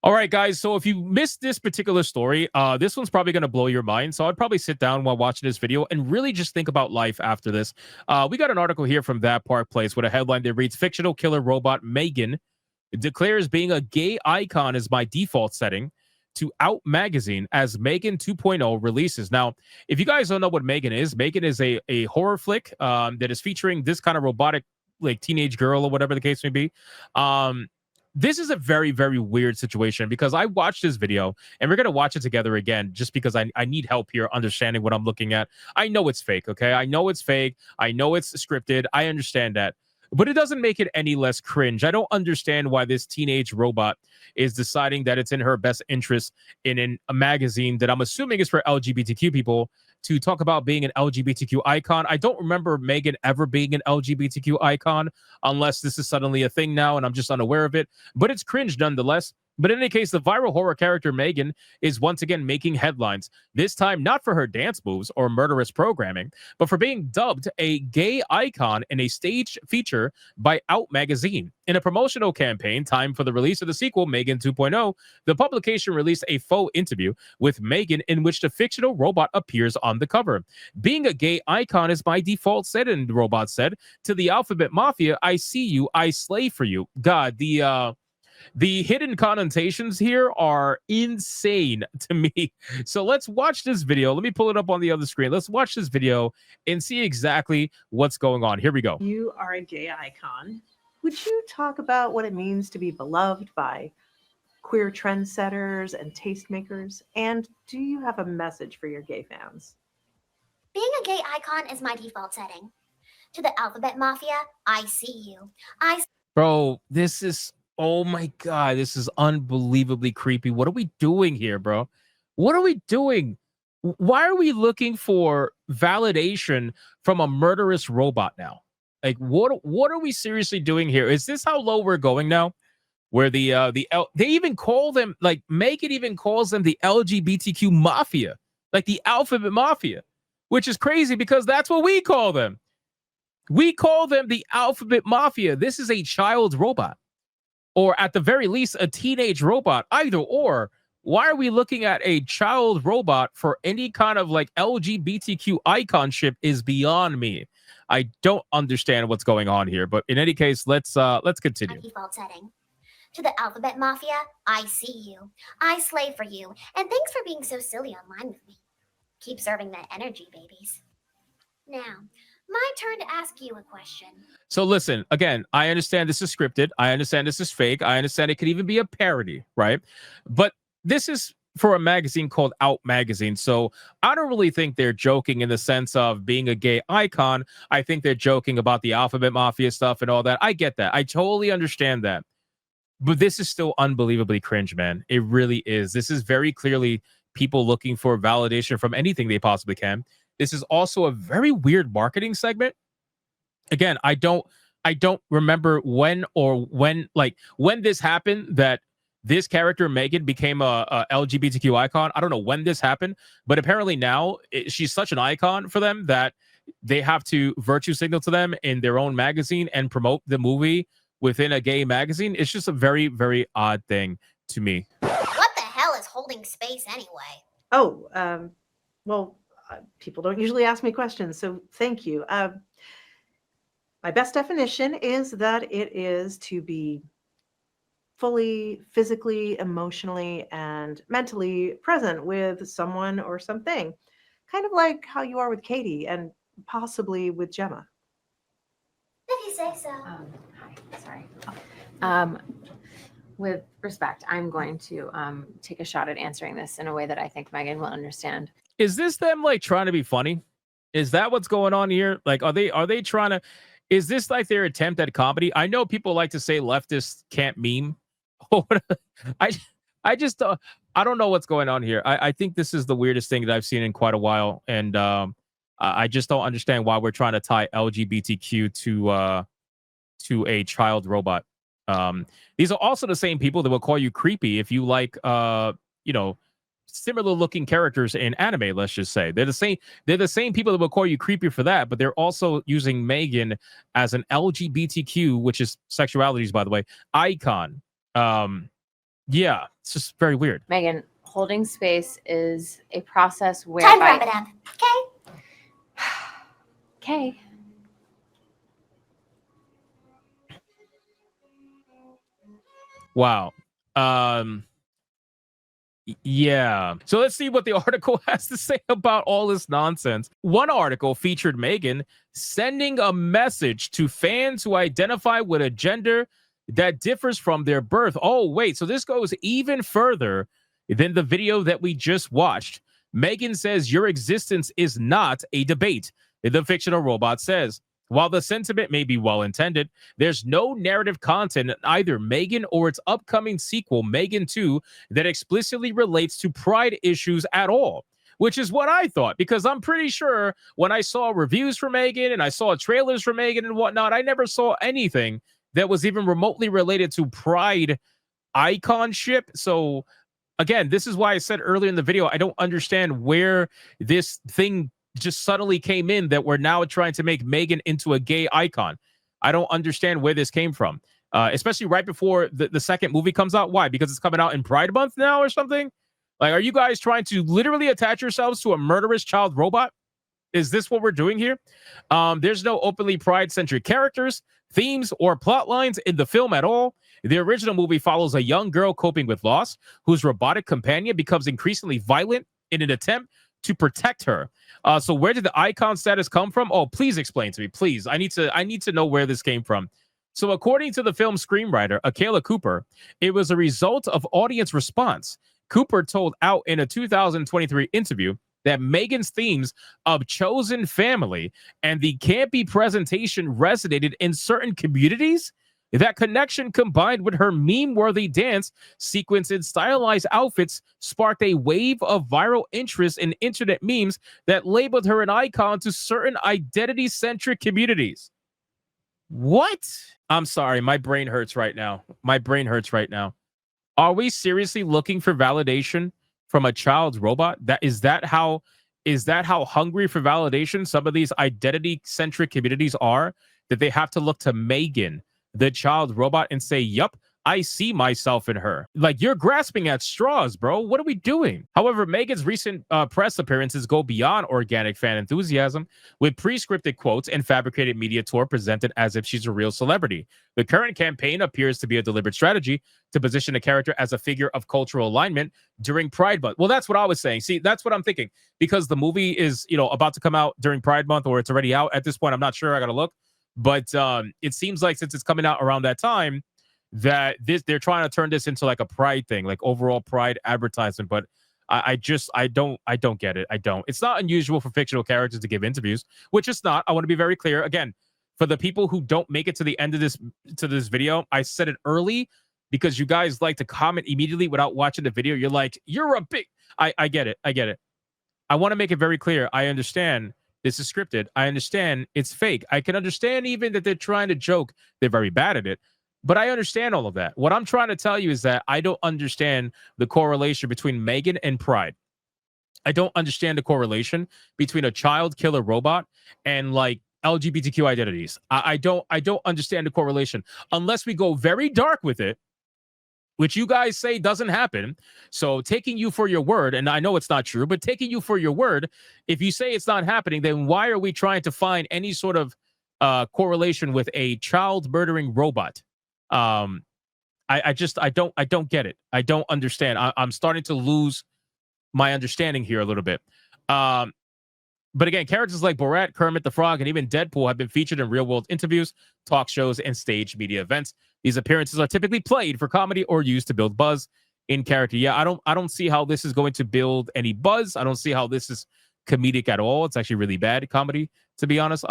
All right, guys. So if you missed this particular story, this one's probably going to blow your mind. So I'd probably sit down while watching this video and really just think about life after this. We got an article here from That Park Place with a headline that reads, "Fictional killer robot M3GAN declares being a gay icon is my default setting," to Out Magazine as M3GAN 2.0 releases. Now, if you guys don't know what M3GAN is a horror flick that is featuring this kind of robotic, like, teenage girl or whatever the case may be. This is a very, very weird situation because I watched this video and we're going to watch it together again just because I need help here understanding what I'm looking at. I know it's fake, okay? I know it's fake. I know it's scripted. I understand that. But it doesn't make it any less cringe. I don't understand why this teenage robot is deciding that it's in her best interest in a magazine that I'm assuming is for LGBTQ people to talk about being an LGBTQ icon. I don't remember M3GAN ever being an LGBTQ icon unless this is suddenly a thing now and I'm just unaware of it. But it's cringe nonetheless. But in any case, the viral horror character M3GAN is once again making headlines, this time not for her dance moves or murderous programming, but for being dubbed a gay icon in a staged feature by Out Magazine. In a promotional campaign timed for the release of the sequel, M3GAN 2.0, the publication released a faux interview with M3GAN in which the fictional robot appears on the cover. "Being a gay icon is my default setting," the robot said. "To the Alphabet Mafia, I see you, I slay for you." God, the hidden connotations here are insane to me. So let's watch this video. Let me pull it up on the other screen. Let's watch this video and see exactly what's going on. Here we go. You are a gay icon. Would you talk about what it means to be beloved by queer trendsetters and tastemakers? And do you have a message for your gay fans? Being a gay icon is my default setting. To the Alphabet Mafia, I see you. Bro, this is... oh my God, this is unbelievably creepy. What are we doing here, bro? What are we doing? Why are we looking for validation from a murderous robot now? Like, what are we seriously doing here? Is this how low we're going now? Where they even call them, like, M3GAN even calls them the LGBTQ mafia, like the Alphabet Mafia, which is crazy because that's what we call them. We call them the Alphabet Mafia. This is a child robot, or at the very least, a teenage robot, either or. Why are we looking at a child robot for any kind of like LGBTQ iconship is beyond me. I don't understand what's going on here. But in any case, let's continue. My default setting. To the Alphabet Mafia, I see you. I slay for you. And thanks for being so silly online with me. Keep serving that energy, babies. Now, my turn to ask you a question. So listen, again, I understand this is scripted. I understand this is fake. I understand it could even be a parody, right? But this is for a magazine called Out Magazine. So I don't really think they're joking in the sense of being a gay icon. I think they're joking about the Alphabet Mafia stuff and all that. I get that. I totally understand that. But this is still unbelievably cringe, man. It really is. This is very clearly people looking for validation from anything they possibly can. This is also a very weird marketing segment. Again, I don't remember when this happened that this character M3GAN became a LGBTQ icon. I don't know when this happened, but apparently now she's such an icon for them that they have to virtue signal to them in their own magazine and promote the movie within a gay magazine. It's just a very, very odd thing to me. What the hell is holding space anyway? Oh, well, people don't usually ask me questions, so thank you. My best definition is that it is to be fully physically, emotionally, and mentally present with someone or something. Kind of like how you are with Katie and possibly with Gemma. If you say so. Hi, sorry. With respect, I'm going to take a shot at answering this in a way that I think M3GAN will understand. Is this them like trying to be funny? Is that what's going on here? Like, are they trying to? Is this like their attempt at comedy? I know people like to say leftists can't meme. I just I don't know what's going on here. I think this is the weirdest thing that I've seen in quite a while, and I just don't understand why we're trying to tie LGBTQ to a child robot. These are also the same people that will call you creepy if you like similar looking characters in anime. Let's just say they're the same people that will call you creepy for that, but they're also using M3GAN as an LGBTQ, which is sexualities, by the way, icon. Yeah, it's just very weird. Megan, holding space is a process Time to wrap whereby. it up. Okay. Okay. Wow. Yeah. So let's see what the article has to say about all this nonsense. One article featured M3GAN sending a message to fans who identify with a gender that differs from their birth. Oh, wait. So this goes even further than the video that we just watched. M3GAN says your existence is not a debate. The fictional robot says, while the sentiment may be well intended, there's no narrative content in either M3GAN or its upcoming sequel, M3GAN 2, that explicitly relates to pride issues at all, which is what I thought, because I'm pretty sure when I saw reviews for M3GAN and I saw trailers for M3GAN and whatnot, I never saw anything that was even remotely related to pride iconship. So again, this is why I said earlier in the video, I don't understand where this thing just suddenly came in that we're now trying to make M3GAN into a gay icon. I don't understand where this came from, especially right before the second movie comes out. Why? Because it's coming out in Pride Month now or something? Like, are you guys trying to literally attach yourselves to a murderous child robot? Is this what we're doing here? There's no openly pride-centric characters, themes, or plot lines in the film at all. The original movie follows a young girl coping with loss, whose robotic companion becomes increasingly violent in an attempt to protect her. So where did the icon status come from? Oh, please explain to me, please. I need to know where this came from. So according to the film screenwriter, Akela Cooper, it was a result of audience response. Cooper told Out in a 2023 interview that M3GAN's themes of chosen family and the campy presentation resonated in certain communities. That connection, combined with her meme-worthy dance sequence and stylized outfits, sparked a wave of viral interest in internet memes that labeled her an icon to certain identity-centric communities. What? I'm sorry, my brain hurts right now. My brain hurts right now. Are we seriously looking for validation from a child's robot? Is that how hungry for validation some of these identity-centric communities are, that they have to look to M3GAN, the child robot, and say, yup, I see myself in her. Like, you're grasping at straws, bro. What are we doing? However, M3GAN's recent press appearances go beyond organic fan enthusiasm, with pre-scripted quotes and fabricated media tour presented as if she's a real celebrity. The current campaign appears to be a deliberate strategy to position the character as a figure of cultural alignment during Pride Month. Well, that's what I was saying. See, that's what I'm thinking. Because the movie is, about to come out during Pride Month, or it's already out at this point. I'm not sure. I got to look. But it seems like since it's coming out around that time, that they're trying to turn this into like a pride thing, like overall pride advertisement. But I don't get it. I don't. It's not unusual for fictional characters to give interviews, which is not. I want to be very clear. Again, for the people who don't make it to the end of this video, I said it early because you guys like to comment immediately without watching the video. You're like, you're a big. I get it. I get it. I want to make it very clear. I understand this is scripted. I understand it's fake. I can understand even that they're trying to joke. They're very bad at it. But I understand all of that. What I'm trying to tell you is that I don't understand the correlation between M3GAN and pride. I don't understand the correlation between a child killer robot and like LGBTQ identities. I don't understand the correlation unless we go very dark with it, which you guys say doesn't happen. So taking you for your word, and I know it's not true, but taking you for your word, if you say it's not happening, then why are we trying to find any sort of correlation with a child murdering robot? I don't get it. I don't understand. I'm starting to lose my understanding here a little bit. But again, characters like Borat, Kermit the Frog, and even Deadpool have been featured in real-world interviews, talk shows, and stage media events. These appearances are typically played for comedy or used to build buzz in character. Yeah, I don't see how this is going to build any buzz. I don't see how this is comedic at all. It's actually really bad comedy, to be honest.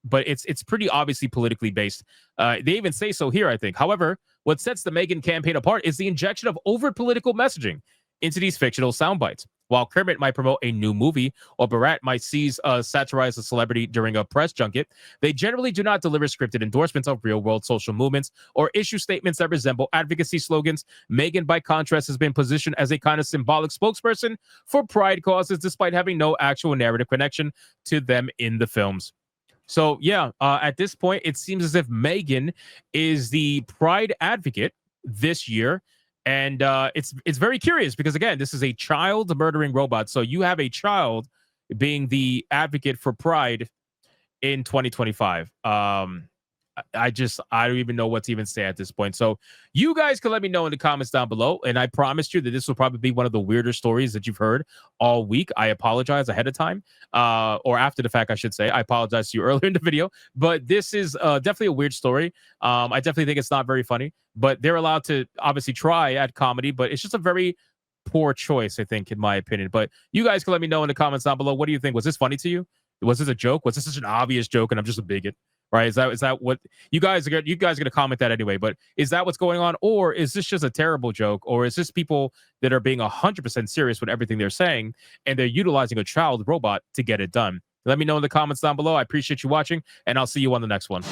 But it's pretty obviously politically based. They even say so here, I think. However, what sets the M3GAN campaign apart is the injection of overt political messaging into these fictional sound bites. While Kermit might promote a new movie or Borat might satirize a celebrity during a press junket, they generally do not deliver scripted endorsements of real-world social movements or issue statements that resemble advocacy slogans. M3GAN, by contrast, has been positioned as a kind of symbolic spokesperson for pride causes, despite having no actual narrative connection to them in the films. So, yeah, at this point, it seems as if M3GAN is the pride advocate this year, And it's very curious because again, this is a child murdering robot. So you have a child being the advocate for pride in 2025. I don't even know what to even say at this point. So you guys can let me know in the comments down below. And I promised you that this will probably be one of the weirder stories that you've heard all week. I apologize ahead of time, or after the fact, I should say. I apologize to you earlier in the video, but this is definitely a weird story. I definitely think it's not very funny, but they're allowed to obviously try at comedy, but it's just a very poor choice, I think, in my opinion. But you guys can let me know in the comments down below. What do you think? Was this funny to you? Was this a joke? Was this such an obvious joke and I'm just a bigot? Right? Is that what you guys are gonna comment that anyway? But is that what's going on, or is this just a terrible joke, or is this people that are being 100% serious with everything they're saying and they're utilizing a child robot to get it done? Let me know in the comments down below. I appreciate you watching, and I'll see you on the next one.